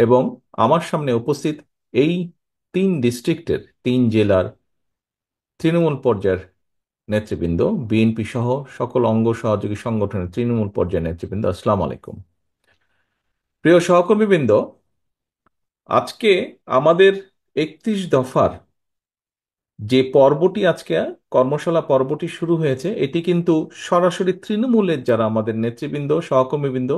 এবং আমার সামনে উপস্থিত এই 3 ডিস্ট্রিক্টের 3 জেলার তৃণমূল পর্যায়ের নেতৃবৃন্দ, বিএনপি সহ সকল অঙ্গ সহযোগী সংগঠনের তৃণমূল পর্যায়ের নেতৃবৃন্দ, আসসালামু আলাইকুম। প্রিয় সহকর্মীবৃন্দ, আজকে আমাদের 31 দফার যে পর্বটি আজকে কর্মশালা পর্বটি শুরু হয়েছে, এটি কিন্তু সরাসরি তৃণমূলের যারা আমাদের নেতৃবৃন্দ সহকর্মীবৃন্দ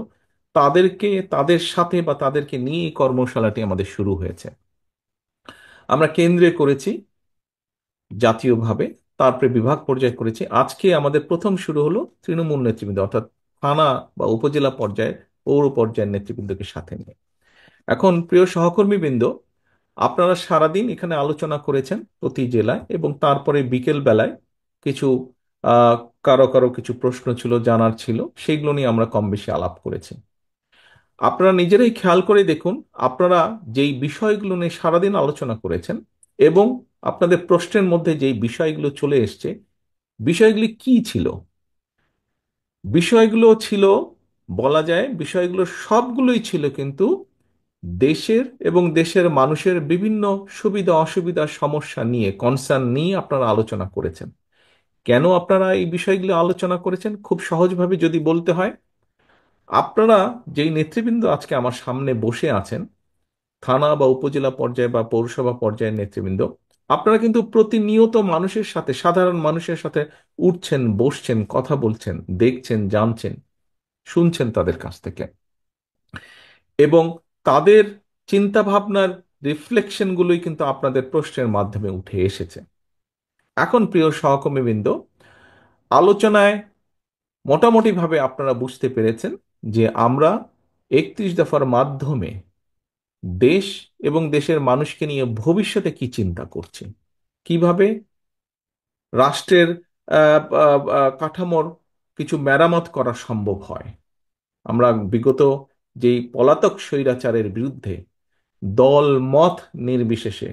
তাদেরকে, তাদের সাথে বা তাদেরকে নিয়ে এই কর্মশালাটি আমাদের শুরু হয়েছে। আমরা কেন্দ্রে করেছি, জাতীয়ভাবে, তারপরে বিভাগ পর্যায়ে করেছি। আজকে আমাদের প্রথম শুরু হলো তৃণমূল নেতৃবৃন্দ, অর্থাৎ থানা বা উপজেলা পর্যায়ে, পৌর পর্যায়ের নেতৃবৃন্দকে সাথে নিয়ে। এখন প্রিয় সহকর্মীবৃন্দ, আপনারা সারাদিন এখানে আলোচনা করেছেন প্রতি জেলায়, এবং তারপরে বিকেল বেলায় কিছু আহ কারো কারো কিছু প্রশ্ন ছিল, জানার ছিল, সেগুলো নিয়ে আমরা কম বেশি আলাপ করেছি। আপনারা নিজেরাই খেয়াল করে দেখুন, আপনারা যেই বিষয়গুলো নিয়ে সারাদিন আলোচনা করেছেন এবং আপনাদের প্রশ্নের মধ্যে যেই বিষয়গুলো চলে এসছে, বিষয়গুলি কি ছিল? বিষয়গুলো ছিল, বলা যায় বিষয়গুলো সবগুলোই ছিল কিন্তু দেশের এবং দেশের মানুষের বিভিন্ন সুবিধা অসুবিধা সমস্যা নিয়ে, কনসার্ন নিয়ে আপনারা আলোচনা করেছেন। কেন আপনারা এই বিষয়গুলো আলোচনা করেছেন? খুব সহজভাবে যদি বলতে হয়, আপনারা যেই নেতৃবৃন্দ আজকে আমার সামনে বসে আছেন, থানা বা উপজেলা পর্যায়ে বা পৌরসভা পর্যায়ের নেতৃবৃন্দ, আপনারা কিন্তু প্রতিনিয়ত মানুষের সাথে, সাধারণ মানুষের সাথে উঠছেন, বসছেন, কথা বলছেন, দেখছেন, জানছেন, শুনছেন তাদের কাছ থেকে, এবং তাদের চিন্তা ভাবনার রিফ্লেকশন গুলোই কিন্তু আপনাদের প্রশ্নের মাধ্যমে উঠে এসেছে। এখন প্রিয় সহকর্মীবৃন্দ, আলোচনায় মোটামুটি ভাবে আপনারা বুঝতে পেরেছেন যে আমরা 31 দফার মাধ্যমে দেশ এবং দেশের মানুষকে নিয়ে ভবিষ্যতে কি চিন্তা করছি, কিভাবে রাষ্ট্রের কাঠামোর কিছু মেরামত করা সম্ভব হয়। আমরা বিগত যেই পলাতক স্বৈরাচারের বিরুদ্ধে দল মত নির্বিশেষে,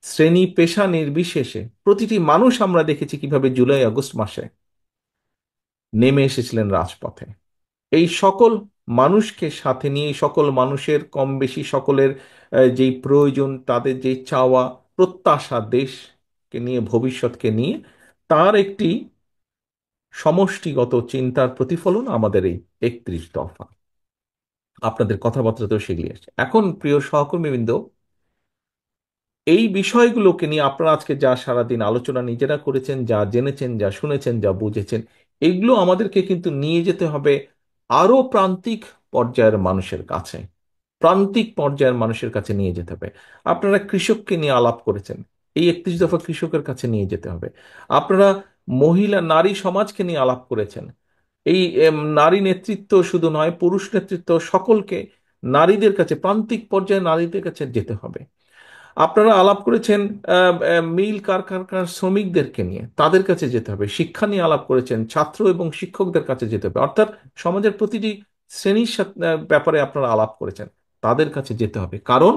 শ্রেণী পেশা নির্বিশেষে প্রতিটি মানুষ আমরা দেখেছি কিভাবে জুলাই আগস্ট মাসে নেমে এসেছিলেন রাজপথে। এই সকল মানুষকে সাথে নিয়ে, এই সকল মানুষের কম বেশি সকলের যেই প্রয়োজন, তাদের যেই চাওয়া প্রত্যাশা, দেশকে নিয়ে, ভবিষ্যৎকে নিয়ে, তার একটি সমষ্টিগত চিন্তার প্রতিফলন আমাদের এই 31 দফা। আপনাদের কথাবার্তাতেও সেগুলি আসছে। এখন প্রিয় সহকর্মীবৃন্দ, এই বিষয়গুলোকে নিয়ে আপনারা আজকে যা সারাদিন আলোচনা নিজেরা করেছেন, যা জেনেছেন, যা শুনেছেন, যা বুঝেছেন, এগুলো আমাদেরকে কিন্তু নিয়ে যেতে হবে আরো প্রান্তিক পর্যায়ের মানুষের কাছে, প্রান্তিক পর্যায়ের মানুষের কাছে নিয়ে যেতে হবে। আপনারা কৃষককে নিয়ে আলাপ করেছেন, এই 31 দফা কৃষকের কাছে নিয়ে যেতে হবে। আপনারা মহিলা নারী সমাজকে নিয়ে আলাপ করেছেন, এই নারী নেতৃত্ব শুধু নয়, পুরুষ নেতৃত্ব, সকলকে, নারীদের কাছে, প্রান্তিক পর্যায়ে নারীদের কাছে যেতে হবে। আপনারা আলাপ করেছেন মিল কারখানার শ্রমিকদেরকে নিয়ে, তাদের কাছে যেতে হবে। শিক্ষা নিয়ে আলাপ করেছেন, ছাত্র এবং শিক্ষকদের কাছে যেতে হবে, অর্থাৎ সমাজের প্রতিটি শ্রেণীর ব্যাপারে আপনারা আলাপ করেছেন, তাদের কাছে যেতে হবে। কারণ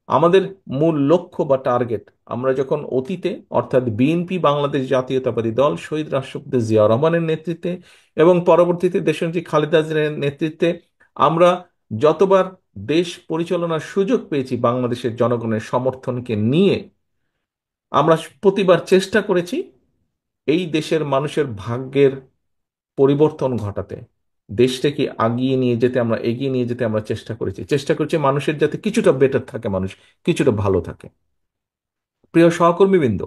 আমাদের মূল লক্ষ্য বা টার্গেট, আমরা যখন অতীতে, অর্থাৎ বিএনপি বাংলাদেশ জাতীয়তাবাদী দল শহীদ রাষ্ট্রপতি জিয়াউর রহমানের নেতৃত্বে এবং পরবর্তীতে দেশনেত্রী খালেদা জিয়ার নেতৃত্বে আমরা যতবার দেশ পরিচালনার সুযোগ পেয়েছি বাংলাদেশের জনগণের সমর্থনকে নিয়ে, আমরা প্রতিবার চেষ্টা করেছি এই দেশের মানুষের ভাগ্যের পরিবর্তন ঘটাতে, দেশটাকে আগিয়ে নিয়ে যেতে, আমরা এগিয়ে নিয়ে যেতে আমরা চেষ্টা করছি মানুষের যাতে কিছুটা বেটার থাকে, মানুষ কিছুটা ভালো থাকে। প্রিয় সহকর্মীবৃন্দ,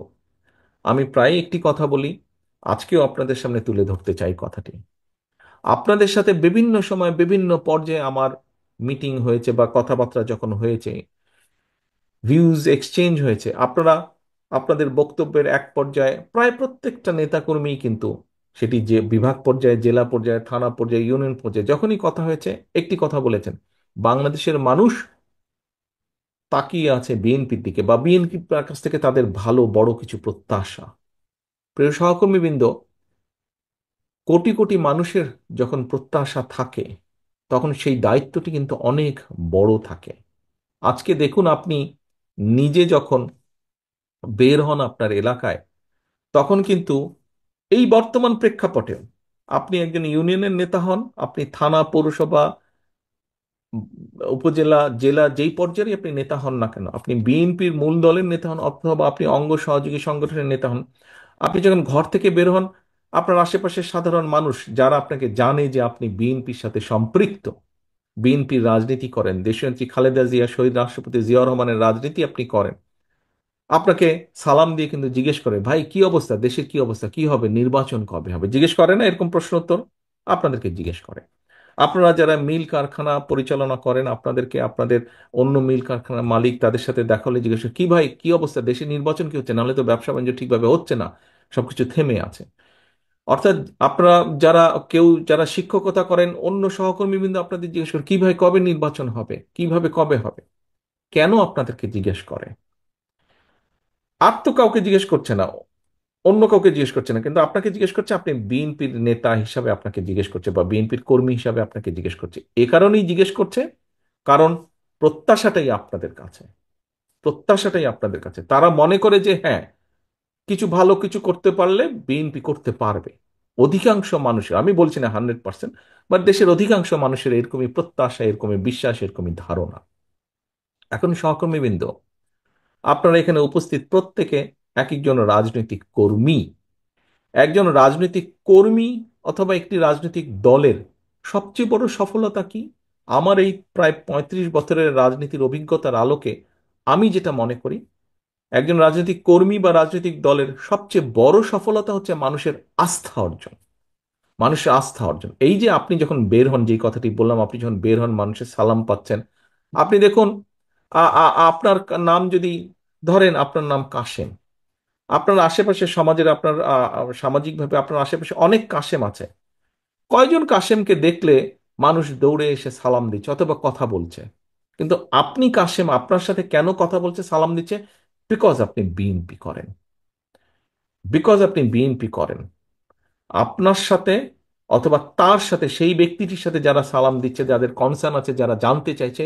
আমি প্রায় একটি কথা বলি, আজকেও আপনাদের সামনে তুলে ধরতে চাই কথাটি। আপনাদের সাথে বিভিন্ন সময় বিভিন্ন পর্যায়ে আমার মিটিং হয়েছে বা কথাবার্তা যখন হয়েছে, ভিউজ এক্সচেঞ্জ হয়েছে, আপনারা আপনাদের বক্তব্যের এক পর্যায়ে প্রায় প্রত্যেকটা নেতাকর্মী কিন্তু, সেটি যে বিভাগ পর্যায়ে, জেলা পর্যায়ে, থানা পর্যায়ে, ইউনিয়ন পর্যায়ে, যখনই কথা হয়েছে একটি কথা বলেছেন, বাংলাদেশের মানুষ তাকিয়ে আছে বিএনপির দিকে, বা বিএনপির কাছ থেকে তাদের ভালো বড় কিছু প্রত্যাশা। প্রিয় সহকর্মীবৃন্দ, কোটি কোটি মানুষের যখন প্রত্যাশা থাকে, তখন সেই দায়িত্বটি কিন্তু অনেক বড় থাকে। আজকে দেখুন, আপনি নিজে যখন বের হন আপনার এলাকায়, তখন কিন্তু এই বর্তমান প্রেক্ষাপটে আপনি একজন ইউনিয়নের নেতা হন, আপনি থানা, পৌরসভা উম, উপজেলা, জেলা, যেই পর্যায়ে আপনি নেতা হন না কেন, আপনি বিএনপির মূল দলের নেতা হন অথবা আপনি অঙ্গ সহযোগী সংগঠনের নেতা হন, আপনি যখন ঘর থেকে বের হন, আপনার আশেপাশের সাধারণ মানুষ যারা আপনাকে জানে যে আপনি বিএনপির সাথে সম্পৃক্ত, বিএনপির রাজনীতি করেন, দেশনেত্রী খালেদা জিয়া, শহীদ রাষ্ট্রপতি জিয়াউর রহমানের রাজনীতি আপনি করেন, আপনাকে সালাম দিয়ে কিন্তু জিজ্ঞেস করে, ভাই কি অবস্থা, দেশের কি অবস্থা, কি হবে, নির্বাচন কবে হবে, জিজ্ঞেস করে না এরকম প্রশ্ন উত্তর? আপনাদেরকে জিজ্ঞেস করে। আপনারা যারা মিল কারখানা পরিচালনা করেন, আপনাদেরকে আপনাদের অন্য মিল কারখানার মালিক তাদের সাথে দেখা হলে জিজ্ঞেস করে, কি ভাই কি অবস্থা, দেশের নির্বাচন কি হচ্ছে, নাহলে তো ব্যবসা বাণিজ্য ঠিকভাবে হচ্ছে না, সবকিছু থেমে আছে। অর্থাৎ আপনারা যারা, কেউ যারা শিক্ষকতা করেন, অন্য সহকর্মীবৃন্দ আপনাদের জিজ্ঞেস করে, কি ভাই কবে নির্বাচন হবে, কিভাবে কবে হবে। কেন আপনাদেরকে জিজ্ঞেস করে? আর তো কাউকে জিজ্ঞেস করছে না, অন্য কাউকে জিজ্ঞেস করছে না, কিন্তু আপনাকে জিজ্ঞেস করছে, আপনি বিএনপির নেতা হিসাবে আপনাকে জিজ্ঞেস করছে, বা বিএনপির কর্মী হিসাবে আপনাকে জিজ্ঞেস করছে। এ কারণেই জিজ্ঞেস করছে, কারণ প্রত্যাশাটাই আপনাদের কাছে, প্রত্যাশাটাই আপনাদের কাছে, তারা মনে করে যে হ্যাঁ, কিছু ভালো কিছু করতে পারলে বিএনপি করতে পারবে। অধিকাংশ মানুষের, আমি বলছি না 100%, বাট দেশের অধিকাংশ মানুষের এরকমই প্রত্যাশা, এরকমই বিশ্বাস, এরকমই ধারণা। এখন সহকর্মীবৃন্দ, আপনারা এখানে উপস্থিত প্রত্যেকে এক একজন রাজনৈতিক কর্মী। একজন রাজনৈতিক কর্মী অথবা একটি রাজনৈতিক দলের সবচেয়ে বড় সফলতা কি? আমার এই প্রায় 35 বছরের রাজনীতির অভিজ্ঞতার আলোকে আমি যেটা মনে করি, একজন রাজনৈতিক কর্মী বা রাজনৈতিক দলের সবচেয়ে বড় সফলতা হচ্ছে মানুষের আস্থা অর্জন। মানুষের আস্থা অর্জন, এই যে আপনি যখন বের হন, যে কথাটি বললাম, আপনি যখন বের হন মানুষের সালাম পাচ্ছেন, আপনি দেখুন, আপনার নাম যদি ধরেন, আপনার নাম কাশেম, আপনার আশেপাশে সমাজের, আপনার সামাজিকভাবে আপনার আশেপাশে অনেক কাশেম আছে। কয়জন কাশেমকে দেখলে মানুষ দৌড়ে এসে সালাম দিচ্ছে অথবা কথা বলছে? কিন্তু আপনি কাশেম, আপনার সাথে কেন কথা বলছে, সালাম দিচ্ছে? বিকজ আপনি বিএনপি করেন, বিকজ আপনি বিএনপি করেন। আপনার সাথে অথবা তার সাথে, সেই ব্যক্তিটির সাথে যারা সালাম দিচ্ছে, যাদের কনসার্ন আছে, যারা জানতে চাইছে,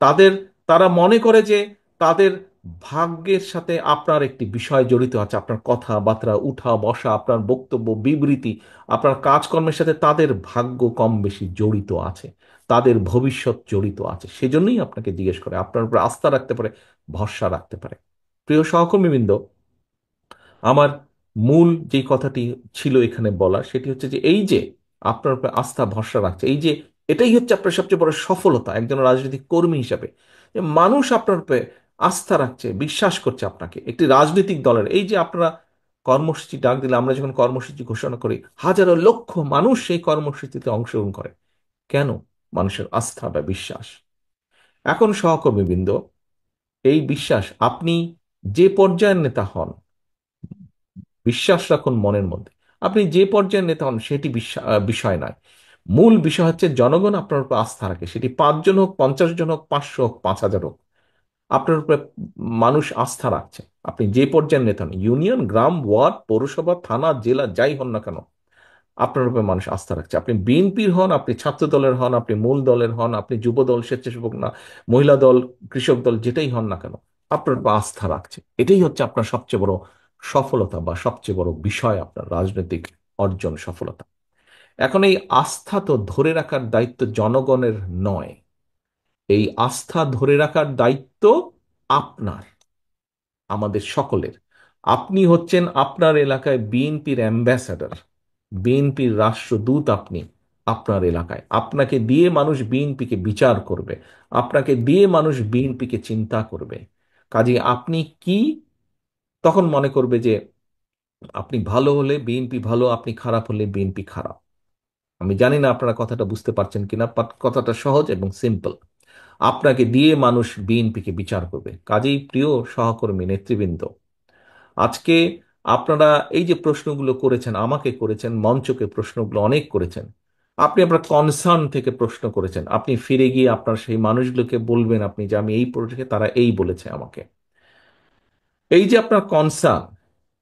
তাদের, তারা মনে করে যে তাদের ভাগ্যের সাথে আপনার একটি বিষয় জড়িত আছে, আপনার কথাবার্তা, উঠা বসা, আপনার বক্তব্য, বিবৃতি, আপনার কাজকর্মের সাথে তাদের ভাগ্য কম বেশি জড়িত আছে, তাদের ভবিষ্যৎ জড়িত আছে। সেজন্যই আপনাকে জিজ্ঞেস করে, আপনার উপর আস্থা রাখতে পারে, ভরসা রাখতে পারে। প্রিয় সহকর্মীবৃন্দ, আমার মূল যে কথাটি ছিল এখানে বলা, সেটি হচ্ছে যে এই যে আপনার উপর আস্থা ভরসা রাখছে, এই যে এটাই হচ্ছে আপনার সবচেয়ে বড় সফলতা একজন রাজনৈতিক কর্মী হিসাবে, যে মানুষ আপনার উপরে আস্থা রাখছে, বিশ্বাস করছে আপনাকে, একটি রাজনৈতিক দলের। এই যে আপনারা কর্মসূচি ডাক দিলে, আমরা যখন কর্মসূচি ঘোষণা করি, হাজারো লক্ষ মানুষ সেই কর্মসূচিতে অংশগ্রহণ করে। কেন? মানুষের আস্থা বা বিশ্বাস। এখন সহকর্মীবৃন্দ, এই বিশ্বাস, আপনি যে পর্যায়ের নেতা হন, বিশ্বাস রাখুন মনের মধ্যে, আপনি যে পর্যায়ের নেতা হন সেটি বিষয় নয়। মূল বিষয় হচ্ছে জনগণ আপনার উপর আস্থা রাখে, সেটি 5 জন হোক, 50 জন হোক, 500 হোক, 5,000 হোক, আপনার উপরে মানুষ আস্থা রাখছে। আপনি যে পর্যায়ের নেতা হন, ইউনিয়ন, গ্রাম, ওয়ার্ড, পৌরসভা, থানা, জেলা, যাই হন না কেন, আপনার উপরে মানুষ আস্থা রাখছে। আপনি বিএনপির হন, আপনি ছাত্র দলের হন, আপনি মূল দলের হন, আপনি যুব দল, স্বেচ্ছাসেবক না, মহিলা দল, কৃষক দল, যেটাই হন না কেন, আপনার উপর আস্থা রাখছে। এটাই হচ্ছে আপনার সবচেয়ে বড় সফলতা বা সবচেয়ে বড় বিষয়, আপনার রাজনৈতিক অর্জন, সফলতা। এখন এই আস্থা তো ধরে রাখার দায়িত্ব জনগণের নয়, এই আস্থা ধরে রাখার দায়িত্ব আপনার, আমাদের সকলের। আপনি হচ্ছেন আপনার এলাকায় বিএনপির অ্যাম্বাসাডর, বিএনপির রাষ্ট্রদূত আপনি। আপনার এলাকায় আপনাকে দিয়ে মানুষ বিএনপিকে বিচার করবে, আপনাকে দিয়ে মানুষ বিএনপিকে চিন্তা করবে। কাজে আপনি কি, তখন মনে করবে যে আপনি ভালো হলে বিএনপি ভালো, আপনি খারাপ হলে বিএনপি খারাপ। আমি জানি না আপনারা কথাটা বুঝতে পারছেন কিনা, বাট কথাটা সহজ এবং সিম্পল। আপনাকে দিয়ে মানুষ বিএনপিকে বিচার করবে। কাজেই প্রিয় সহকর্মী নেতৃবৃন্দ, আজকে আপনারা এই যে প্রশ্নগুলো করেছেন, আমাকে করেছেন, মঞ্চকে প্রশ্নগুলো অনেক করেছেন, আপনি আপনার কনসার্ন থেকে প্রশ্ন করেছেন, আপনি ফিরে গিয়ে আপনার সেই মানুষগুলোকে বলবেন, আপনি যে আমি এই পড়েছি, তারা এই বলেছে আমাকে। এই যে আপনার কনসার্ন,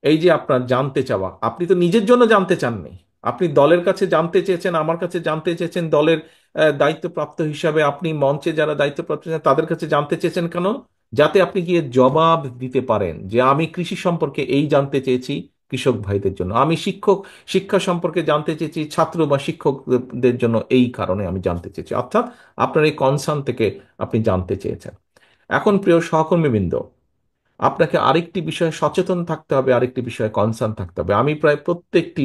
এই যে আপনার জানতে চাওয়া, আপনি তো নিজের জন্য জানতে চাননি, আপনি দলের কাছে জানতে চেয়েছেন, আমার কাছে জানতে চেয়েছেন, দলের দায়িত্বপ্রাপ্ত হিসাবে আপনি মঞ্চে যারা দায়িত্বপ্রাপ্ত আছেন, তাদের কাছে জানতে চেয়েছেন। কেন? যাতে আপনি গিয়ে জবাব দিতে পারেন যে আমি কৃষি সম্পর্কে এই জানতে চেয়েছি, কৃষক ভাইদের জন্য। আমি শিক্ষা সম্পর্কে জানতে চেয়েছি ছাত্র বা শিক্ষকদের জন্য, এই কারণে আমি জানতে চেয়েছি। অর্থাৎ আপনার এই কনসার্ন থেকে আপনি জানতে চেয়েছেন। এখন প্রিয় সহকর্মীবৃন্দ, আপনাকে আরেকটি বিষয়ে সচেতন থাকতে হবে, আরেকটি বিষয়ে কনসার্ন থাকতে হবে। আমি প্রায় প্রত্যেকটি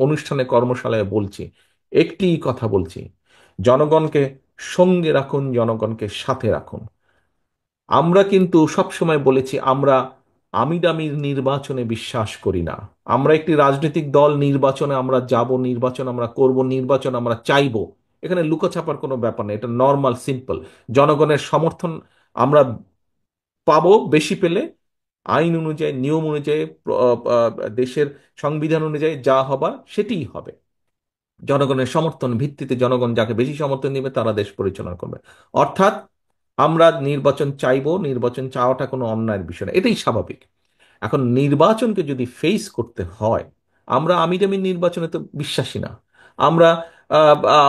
অনুষ্ঠানে, কর্মশালায় বলছি, একটি কথা বলছি: জনগণকে সঙ্গে রাখুন, জনগণকে সাথে রাখুন। আমরা কিন্তু সবসময় বলেছি আমরা আমিরামির নির্বাচনে বিশ্বাস করি না। আমরা একটি রাজনৈতিক দল, নির্বাচনে আমরা যাব, নির্বাচন আমরা করব, নির্বাচন আমরা চাইব, এখানে লুকোছাপার কোনো ব্যাপার নেই, এটা নর্মাল সিম্পল। জনগণের সমর্থন আমরা পাবো, বেশি পেলে আইন অনুযায়ী, নিয়ম অনুযায়ী, দেশের সংবিধান অনুযায়ী যা হবার সেটিই হবে। জনগণের সমর্থন ভিত্তিতে জনগণ যাকে বেশি সমর্থন দিবে তারা দেশ পরিচালনা করবে। অর্থাৎ আমরা নির্বাচন চাইবো, নির্বাচন চাওয়াটা কোনো অন্যায়ের বিষয় না, এটাই স্বাভাবিক। এখন নির্বাচনকে যদি ফেস করতে হয়, আমরা আমিরামির নির্বাচনে তো বিশ্বাসী না। আমরা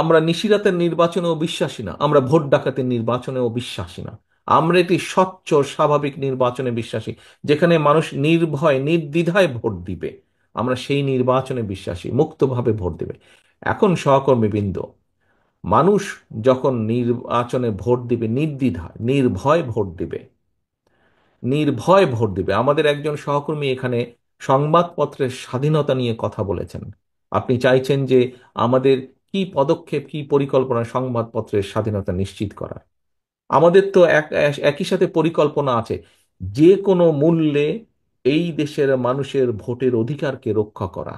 আমরা নিশিরাতের নির্বাচনেও বিশ্বাসী না। আমরা ভোট ডাকাতের নির্বাচনেও বিশ্বাসী না। আমরা একটি স্বচ্ছ স্বাভাবিক নির্বাচনে বিশ্বাসী, যেখানে মানুষ নির্ভয় নির্দ্বিধায় ভোট দিবে। আমরা সেই নির্বাচনে বিশ্বাসী, মুক্তভাবে ভোট দিবে। এখন সহকর্মীবৃন্দ, মানুষ যখন নির্বাচনে ভোট দিবে নির্দ্বিধায় নির্ভয় ভোট দিবে, নির্ভয় ভোট দিবে। আমাদের একজন সহকর্মী এখানে সংবাদপত্রের স্বাধীনতা নিয়ে কথা বলেছেন। আপনি চাইছেন যে আমাদের কি পদক্ষেপ, কি পরিকল্পনা সংবাদপত্রের স্বাধীনতা নিশ্চিত করার। আমাদের তো একই সাথে পরিকল্পনা আছে যে কোনো মূল্যে এই দেশের মানুষের ভোটের অধিকারকে রক্ষা করা।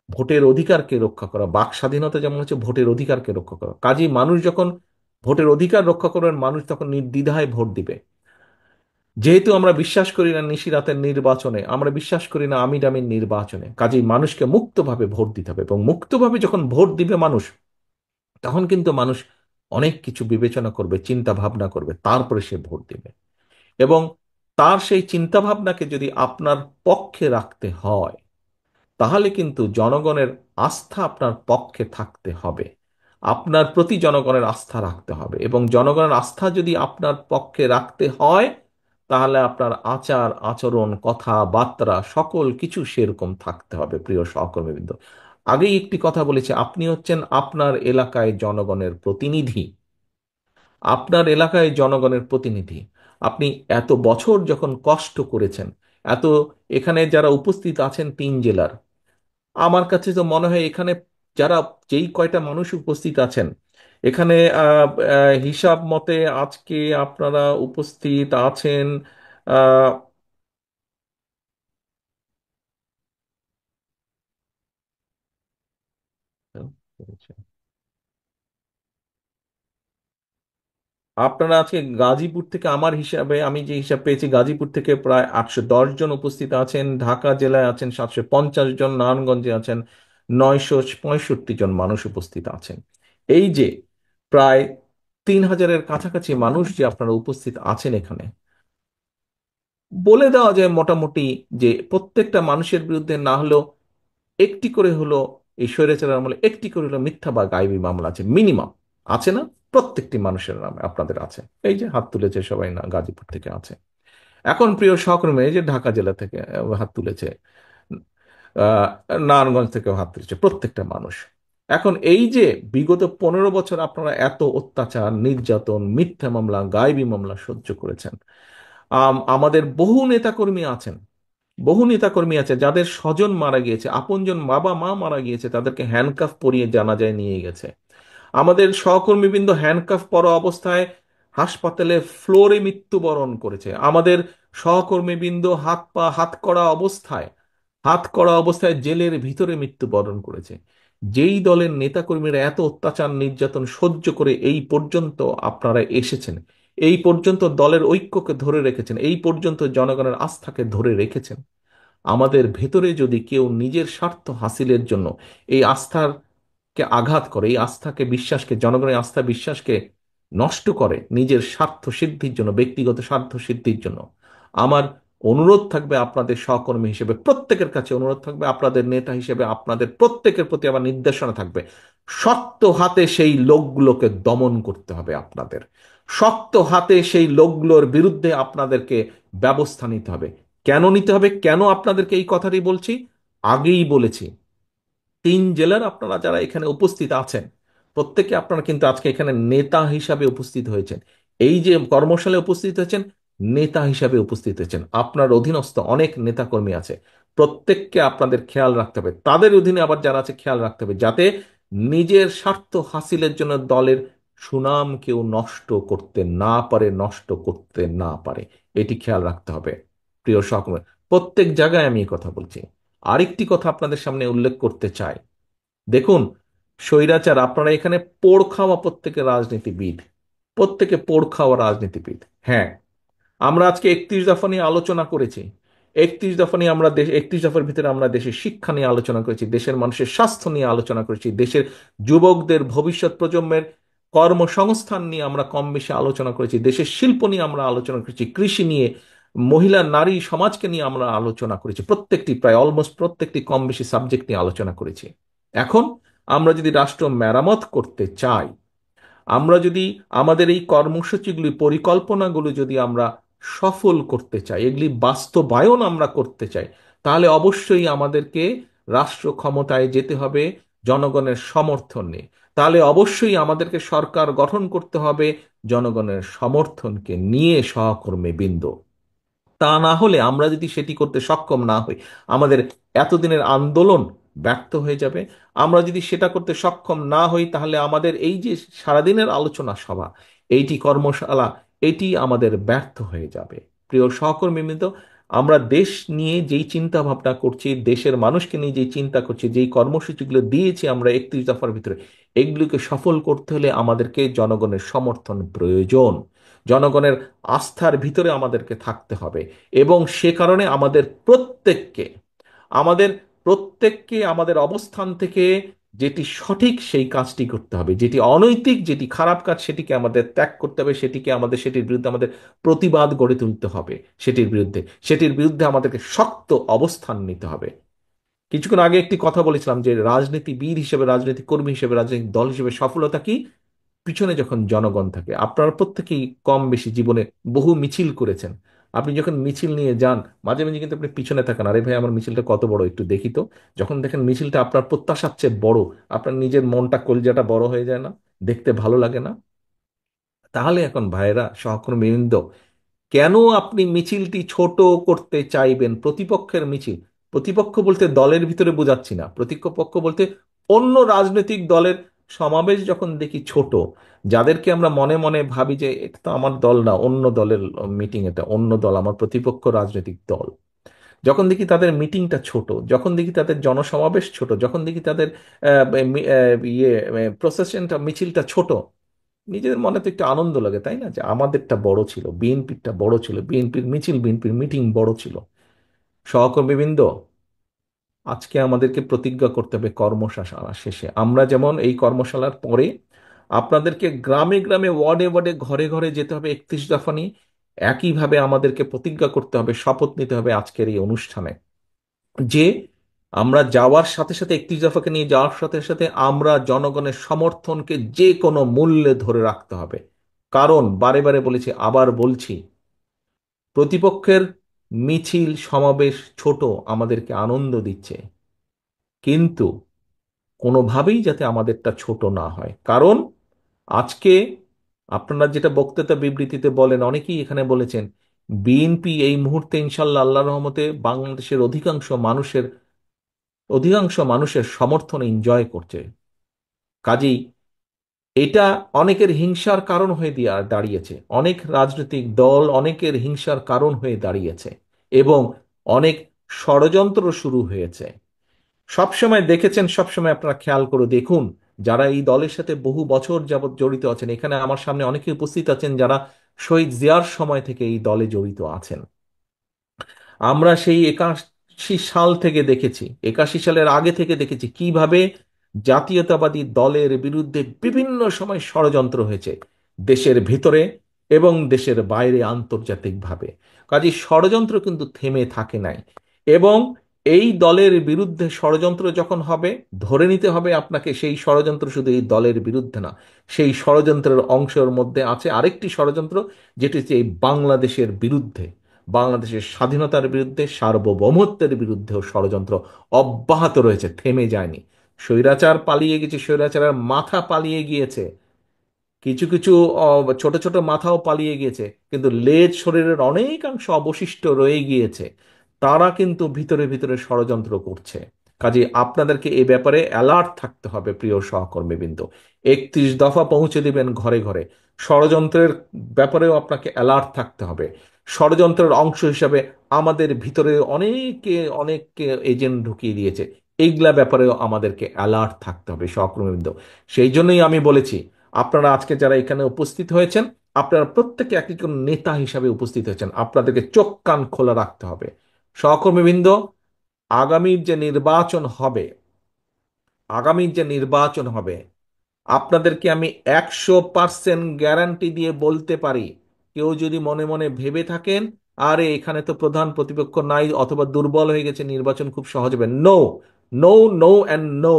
ভোটের অধিকারকে রক্ষা করা, বাক স্বাধীনতা যেমন হচ্ছে ভোটের অধিকারকে রক্ষা করা। কাজেই মানুষ যখন ভোটের অধিকার রক্ষা করবেন, মানুষ তখন নির্দ্বিধায় ভোট দিবে। যেহেতু আমরা বিশ্বাস করি না নিশিরাতের নির্বাচনে, আমরা বিশ্বাস করি না আমিরামির নির্বাচনে, কাজেই মানুষকে মুক্তভাবে ভোট দিতে হবে। এবং মুক্তভাবে যখন ভোট দিবে মানুষ, তখন কিন্তু মানুষ অনেক কিছু বিবেচনা করবে, চিন্তা ভাবনা করবে, তারপরে সে ভোট দিবে। এবং তার সেই চিন্তা ভাবনাকে যদি আপনার পক্ষে রাখতে হয়, তাহলে কিন্তু জনগণের আস্থা আপনার পক্ষে থাকতে হবে। আপনার প্রতি জনগণের আস্থা রাখতে হবে, এবং জনগণের আস্থা যদি আপনার পক্ষে রাখতে হয়, তাহলে আপনার আচার আচরণ, কথাবার্তা, সকল কিছু সেরকম থাকতে হবে। প্রিয় সহকর্মীবৃন্দ, আগেই একটি কথা বলেছি, আপনি হচ্ছেন আপনার এলাকায় জনগণের প্রতিনিধি। আপনার এলাকায় জনগণের প্রতিনিধি। আপনি এত বছর যখন কষ্ট করেছেন, এত, এখানে যারা উপস্থিত আছেন 3 জেলার, আমার কাছে তো মনে হয় এখানে যারা, যেই কয়টা মানুষ উপস্থিত আছেন এখানে, হিসাব মতে আজকে আপনারা উপস্থিত আছেন আহ, আপনারা আজকে গাজীপুর থেকে, আমার হিসাবে, আমি যে হিসাব পেয়েছি, গাজীপুর থেকে প্রায় 810 জন উপস্থিত আছেন, ঢাকা জেলায় আছেন 750 জন, নারায়ণগঞ্জে আছেন 965 জন মানুষ উপস্থিত আছেন। এই যে প্রায় 3000-এর কাছাকাছি মানুষ যে আপনারা উপস্থিত আছেন এখানে, বলে দেওয়া যায় মোটামুটি যে প্রত্যেকটা মানুষের বিরুদ্ধে না হলেও একটি করে হলো, এই স্বৈরাচারের আমলে একটি করে হলো মিথ্যা বা গায়েবী মামলা আছে, মিনিমাম। আছে না? প্রত্যেকটি মানুষের নামে আপনাদের আছে। এই যে হাত তুলেছে সবাই, না গাজীপুর থেকে আছে। এখন প্রিয় সহকর্মী, এই যে ঢাকা জেলা থেকে হাত তুলেছে, আহ নারায়ণগঞ্জ থেকেও হাত তুলেছে, প্রত্যেকটা মানুষ। এখন এই যে বিগত 15 বছর আপনারা এত অত্যাচার, নির্যাতন, মিথ্যা মামলা, গায়েবী মামলা সহ্য করেছেন। আমাদের বহু নেতাকর্মী আছেন, বহু নেতাকর্মী আছে যাদের স্বজন মারা গিয়েছে, আপনজন বাবা মা মারা গিয়েছে, তাদেরকে হ্যান্ডকাফ পরিয়ে জানাজায় নিয়ে গেছে। আমাদের সহকর্মীবৃন্দ হ্যান্ডকাফ পরা অবস্থায় হাসপাতালে ফ্লোরে মৃত্যুবরণ করেছে। আমাদের সহকর্মীবৃন্দ হাত করা অবস্থায় জেলের ভিতরে মৃত্যুবরণ করেছে। যেই দলের নেতাকর্মীরা এত অত্যাচার নির্যাতন সহ্য করে এই পর্যন্ত আপনারা এসেছেন, এই পর্যন্ত দলের ঐক্যকে ধরে রেখেছেন, এই পর্যন্ত জনগণের আস্থাকে ধরে রেখেছেন, আমাদের ভেতরে যদি কেউ নিজের স্বার্থ হাসিলের জন্য এই আস্থাকে আঘাত করে, এই আস্থাকে, বিশ্বাসকে, জনগণের আস্থা বিশ্বাসকে নষ্ট করে নিজের স্বার্থ সিদ্ধির জন্য, ব্যক্তিগত স্বার্থ সিদ্ধির জন্য, আমার অনুরোধ থাকবে আপনাদের সহকর্মী হিসেবে, প্রত্যেকের কাছে অনুরোধ থাকবে, আপনাদের নেতা হিসেবে আপনাদের প্রত্যেকের প্রতি আমার নির্দেশনা থাকবে, শক্ত হাতে সেই লোকগুলোকে দমন করতে হবে। আপনাদের শক্ত হাতে সেই লোকগুলোর বিরুদ্ধে আপনাদেরকে ব্যবস্থা নিতে হবে। কেন নিতে হবে, কেন আপনাদেরকে এই কথাটি বলছি? আগেই বলেছি, 3 জেলার আপনারা যারা এখানে উপস্থিত আছেন, প্রত্যেকে আপনারা কিন্তু আজকে এখানে নেতা হিসাবে উপস্থিত হয়েছেন। এই যে কর্মশালে উপস্থিত হয়েছেন, নেতা হিসাবে উপস্থিত হয়েছেন। আপনার অধীনস্থ অনেক নেতাকর্মী আছে, প্রত্যেককে আপনাদের খেয়াল রাখতে হবে। তাদের অধীনে আবার যারা আছে খেয়াল রাখতে হবে, যাতে নিজের স্বার্থ হাসিলের জন্য দলের সুনাম কেউ নষ্ট করতে না পারে, নষ্ট করতে না পারে। এটি খেয়াল রাখতে হবে প্রিয় সহকর্মী। প্রত্যেক জায়গায় আমি এই কথা বলছি। আরেকটি কথা আপনাদের সামনে উল্লেখ করতে চাই। দেখুন, স্বৈরাচার, আপনারা এখানে পোড় খাওয়া প্রত্যেকে রাজনীতিবিদ, প্রত্যেকে পোড় খাওয়া রাজনীতিবিদ। হ্যাঁ, আমরা আজকে 31 দফা নিয়ে আলোচনা করেছি। 31 দফা নিয়ে আমরা 31 দফার ভিতরে আমরা দেশের শিক্ষা নিয়ে আলোচনা করেছি, দেশের মানুষের স্বাস্থ্য নিয়ে আলোচনা করেছি, দেশের যুবকদের ভবিষ্যৎ প্রজন্মের কর্মসংস্থান নিয়ে আমরা কম বেশি আলোচনা করেছি, দেশের শিল্প নিয়ে আমরা আলোচনা করেছি, কৃষি নিয়ে, মহিলা নারী সমাজকে নিয়ে আমরা আলোচনা করেছি। প্রত্যেকটি, প্রায় অলমোস্ট প্রত্যেকটি কম বেশি সাবজেক্ট নিয়ে আলোচনা করেছি। এখন আমরা যদি রাষ্ট্র মেরামত করতে চাই, আমরা যদি আমাদের এই কর্মসূচিগুলি, পরিকল্পনাগুলো যদি আমরা সফল করতে চাই, এগুলি বাস্তবায়ন আমরা করতে চাই, তাহলে অবশ্যই আমাদেরকে রাষ্ট্র ক্ষমতায় যেতে হবে জনগণের সমর্থন নিয়ে। তাহলে অবশ্যই আমাদেরকে সরকার গঠন করতে হবে জনগণের সমর্থনকে নিয়ে, সহকর্মী বৃন্দ। তা না হলে, আমরা যদি সেটি করতে সক্ষম না হই, আমাদের এতদিনের আন্দোলন ব্যর্থ হয়ে যাবে। আমরা যদি সেটা করতে সক্ষম না হই, তাহলে আমাদের এই যে সারাদিনের আলোচনা সভা, এইটি কর্মশালা, এটি আমাদের ব্যর্থ হয়ে যাবে। প্রিয় সহকর্মীবৃন্দ, আমরা দেশ নিয়ে যেই চিন্তা ভাবনা করছি, দেশের মানুষকে নিয়ে যেই চিন্তা করছি, যেই কর্মসূচিগুলো দিয়েছি আমরা 31 দফার ভিতরে, এগুলোকে সফল করতে হলে আমাদেরকে জনগণের সমর্থন প্রয়োজন। জনগণের আস্থার ভিতরে আমাদেরকে থাকতে হবে। এবং সে কারণে আমাদের প্রত্যেককে আমাদের অবস্থান থেকে যেটি সঠিক সেই কাজটি করতে হবে, যেটি অনৈতিক, যেটি খারাপ কাজ, সেটিকে আমাদের ত্যাগ করতে হবে, সেটির বিরুদ্ধে আমাদের প্রতিবাদ গড়ে তুলতে হবে। সেটির বিরুদ্ধে আমাদেরকে শক্ত অবস্থান নিতে হবে। কিছুক্ষণ আগে একটি কথা বলেছিলাম যে রাজনীতিবিদ হিসেবে, রাজনৈতিক কর্মী হিসেবে, রাজনৈতিক দল হিসেবে সফলতা কি? পিছনে যখন জনগণ থাকে। আপনারা প্রত্যেকেই কম বেশি জীবনে বহু মিছিল করেছেন। আপনি যখন মিছিল নিয়ে যান, মাঝে মাঝে কিন্তু আপনি পিছনে থাকেন, আরে ভাই আমার মিছিলটা কত বড় একটু দেখি তো। যখন দেখেন মিছিলটা আপনার প্রত্যাশার চেয়ে বড়, আপনার নিজের মনটা, কলিজাটা বড় হয়ে যায় না? দেখতে ভালো লাগে না? তাহলে এখন ভাইয়েরা, সহকর্মীবৃন্দ, কেন আপনি মিছিলটি ছোট করতে চাইবেন? প্রতিপক্ষের মিছিল, প্রতিপক্ষ বলতে দলের ভিতরে বোঝাচ্ছি না, প্রতিপক্ষ বলতে অন্য রাজনৈতিক দলের সমাবেশ যখন দেখি ছোট, যাদেরকে আমরা মনে মনে ভাবি যে এটা তো আমার দল না, অন্য দলের মিটিং, এটা অন্য দল, আমার প্রতিপক্ষ রাজনৈতিক দল, যখন দেখি তাদের মিটিংটা ছোট, যখন দেখি তাদের জনসমাবেশ ছোট, যখন দেখি তাদের প্রসেশনটা, মিছিলটা ছোট, নিজেদের মনে তো একটু আনন্দ লাগে, তাই না? যে আমাদেরটা বড় ছিল, বিএনপিরটা বড় ছিল, বিএনপির মিছিল, বিএনপির মিটিং বড় ছিল। সহকর্মীবৃন্দ, আজকে আমাদেরকে প্রতিজ্ঞা করতে হবে কর্মশালা শেষে, আমরা যেমন এই কর্মশালার পরে আপনাদেরকে গ্রামে গ্রামে, ওয়ার্ডে ওয়ার্ডে, ঘরে ঘরে যেতে হবে 31 দফা নিয়ে। একইভাবে আমাদেরকে প্রতিজ্ঞা করতে হবে, শপথ নিতে হবে আজকের এই অনুষ্ঠানে, যে আমরা যাওয়ার সাথে সাথে, 31 দফাকে নিয়ে যাওয়ার সাথে সাথে আমরা জনগণের সমর্থনকে যে কোনো মূল্যে ধরে রাখতে হবে। কারণ বারে বারে বলেছি, আবার বলছি, প্রতিপক্ষের মিছিল সমাবেশ ছোট, আমাদেরকে আনন্দ দিচ্ছে, কিন্তু কোনোভাবেই যাতে আমাদেরটা ছোট না হয়। কারণ আজকে আপনারা যেটা বক্তৃতা বিবৃতিতে বলেন, অনেকেই এখানে বলেছেন, বিএনপি এই মুহূর্তে ইনশাল্লাহ আল্লাহ রহমতে বাংলাদেশের অধিকাংশ মানুষের সমর্থন এনজয় করছে। কাজেই এটা অনেকের হিংসার কারণ হয়ে দাঁড়িয়েছে, অনেক রাজনৈতিক দল অনেকের হিংসার কারণ হয়ে দাঁড়িয়েছে, এবং অনেক ষড়যন্ত্র শুরু হয়েছে। সবসময় দেখেছেন, সবসময় আপনারা খেয়াল করে দেখুন, যারা এই দলের সাথে বহু বছর যাবৎ জড়িত আছেন, এখানে আমার সামনে অনেকে উপস্থিত আছেন যারা শহীদ জিয়ার সময় থেকে এই দলে জড়িত আছেন। আমরা সেই 81 সাল থেকে দেখেছি, 81 সালের আগে থেকে দেখেছি কিভাবে জাতীয়তাবাদী দলের বিরুদ্ধে বিভিন্ন সময় ষড়যন্ত্র হয়েছে, দেশের ভিতরে এবং দেশের বাইরে, আন্তর্জাতিকভাবে। কাজে ষড়যন্ত্র কিন্তু থেমে থাকে নাই। এবং এই দলের বিরুদ্ধে ষড়যন্ত্র যখন হবে, ধরে নিতে হবে আপনাকে সেই ষড়যন্ত্র শুধু এই দলের বিরুদ্ধে না, সেই ষড়যন্ত্রের অংশের মধ্যে আছে আরেকটি ষড়যন্ত্র, যেটি হচ্ছে এই বাংলাদেশের বিরুদ্ধে। বাংলাদেশের স্বাধীনতার বিরুদ্ধে, সার্বভৌমত্বের বিরুদ্ধেও ষড়যন্ত্র অব্যাহত রয়েছে, থেমে যায়নি। স্বৈরাচার পালিয়ে গেছে, স্বৈরাচারের মাথা পালিয়ে গিয়েছে, কিছু কিছু ছোট ছোট মাথাও পালিয়ে গিয়েছে, কিন্তু লেজ শরীরের অনেকাংশ অবশিষ্ট রয়ে গিয়েছে। তারা কিন্তু ভিতরে ভিতরে ষড়যন্ত্র করছে। কাজে আপনাদেরকে এই ব্যাপারে অ্যালার্ট থাকতে হবে প্রিয় সহকর্মীবৃন্দ। 31 দফা পৌঁছে দিবেন ঘরে ঘরে। ষড়যন্ত্রের ব্যাপারেও আপনাকে অ্যালার্ট থাকতে হবে। ষড়যন্ত্রের অংশ হিসাবে আমাদের ভিতরে অনেকে অনেককে এজেন্ট ঢুকিয়ে দিয়েছে, এইগুলা ব্যাপারেও আমাদেরকে অ্যালার্ট থাকতে হবে সহকর্মীবৃন্দ। সেই জন্যই আমি বলেছি, আপনারা আজকে যারা এখানে উপস্থিত হয়েছেন, আপনারা প্রত্যেকে এক একজন নেতা হিসাবে উপস্থিত হয়েছেন, আপনাদেরকে চোখ কান খোলা রাখতে হবে। সহকর্মীবৃন্দ, আগামীর যে নির্বাচন হবে, আগামীর যে নির্বাচন হবে, আপনাদেরকে আমি 100% গ্যারান্টি দিয়ে বলতে পারি, কেউ যদি মনে মনে ভেবে থাকেন আরে এখানে তো প্রধান প্রতিপক্ষ নাই অথবা দুর্বল হয়ে গেছে, নির্বাচন খুব সহজ হবে, no, no, no and no.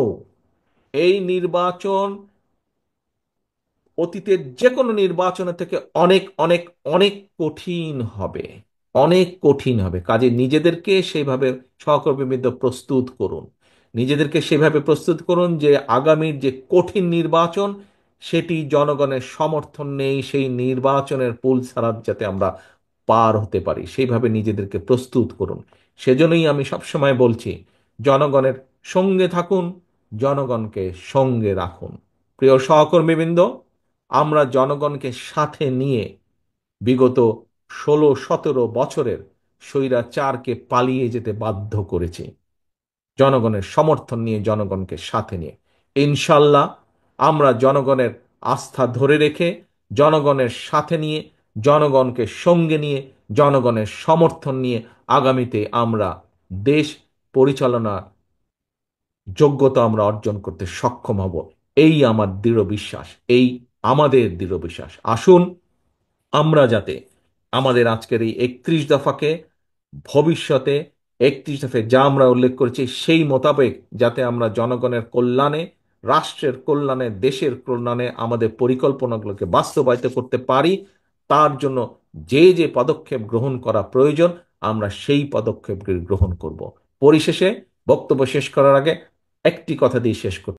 এই নির্বাচন অতীতের যে কোনো নির্বাচনের থেকে অনেক অনেক অনেক কঠিন হবে, অনেক কঠিন হবে। কাজে নিজেদেরকে সেইভাবে সহকর্মীবৃন্দ প্রস্তুত করুন, নিজেদেরকে সেভাবে প্রস্তুত করুন যে আগামীর যে কঠিন নির্বাচন, সেটি জনগণের সমর্থন নেই, সেই নির্বাচনের পুল ছাড়া যাতে আমরা পার হতে পারি, সেইভাবে নিজেদেরকে প্রস্তুত করুন। সেজন্যই আমি সবসময় বলছি, জনগণের সঙ্গে থাকুন, জনগণকে সঙ্গে রাখুন। প্রিয় সহকর্মীবৃন্দ, আমরা জনগণকে সাথে নিয়ে বিগত 16-17 বছরের স্বৈরাচারকে পালিয়ে যেতে বাধ্য করেছি, জনগণের সমর্থন নিয়ে, জনগণকে সাথে নিয়ে। ইনশাল্লাহ আমরা জনগণের আস্থা ধরে রেখে, জনগণের সাথে নিয়ে, জনগণকে সঙ্গে নিয়ে, জনগণের সমর্থন নিয়ে আগামীতে আমরা দেশ পরিচালনা যোগ্যতা আমরা অর্জন করতে সক্ষম হব। এই আমার দৃঢ় বিশ্বাস, এই আমাদের দৃঢ় বিশ্বাস। আসুন আমরা যাতে আমাদের আজকের এই 31 দফাকে ভবিষ্যতে 31 দফায় যা আমরা উল্লেখ করেছি সেই মোতাবেক যাতে আমরা জনগণের কল্যাণে, রাষ্ট্রের কল্যাণে, দেশের কল্যাণে আমাদের পরিকল্পনাগুলোকে বাস্তবায়িত করতে পারি, তার জন্য যে যে পদক্ষেপ গ্রহণ করা প্রয়োজন আমরা সেই পদক্ষেপগুলি গ্রহণ করব। পরিশেষে বক্তব্য শেষ করার আগে একটি কথা দিয়ে শেষ করতে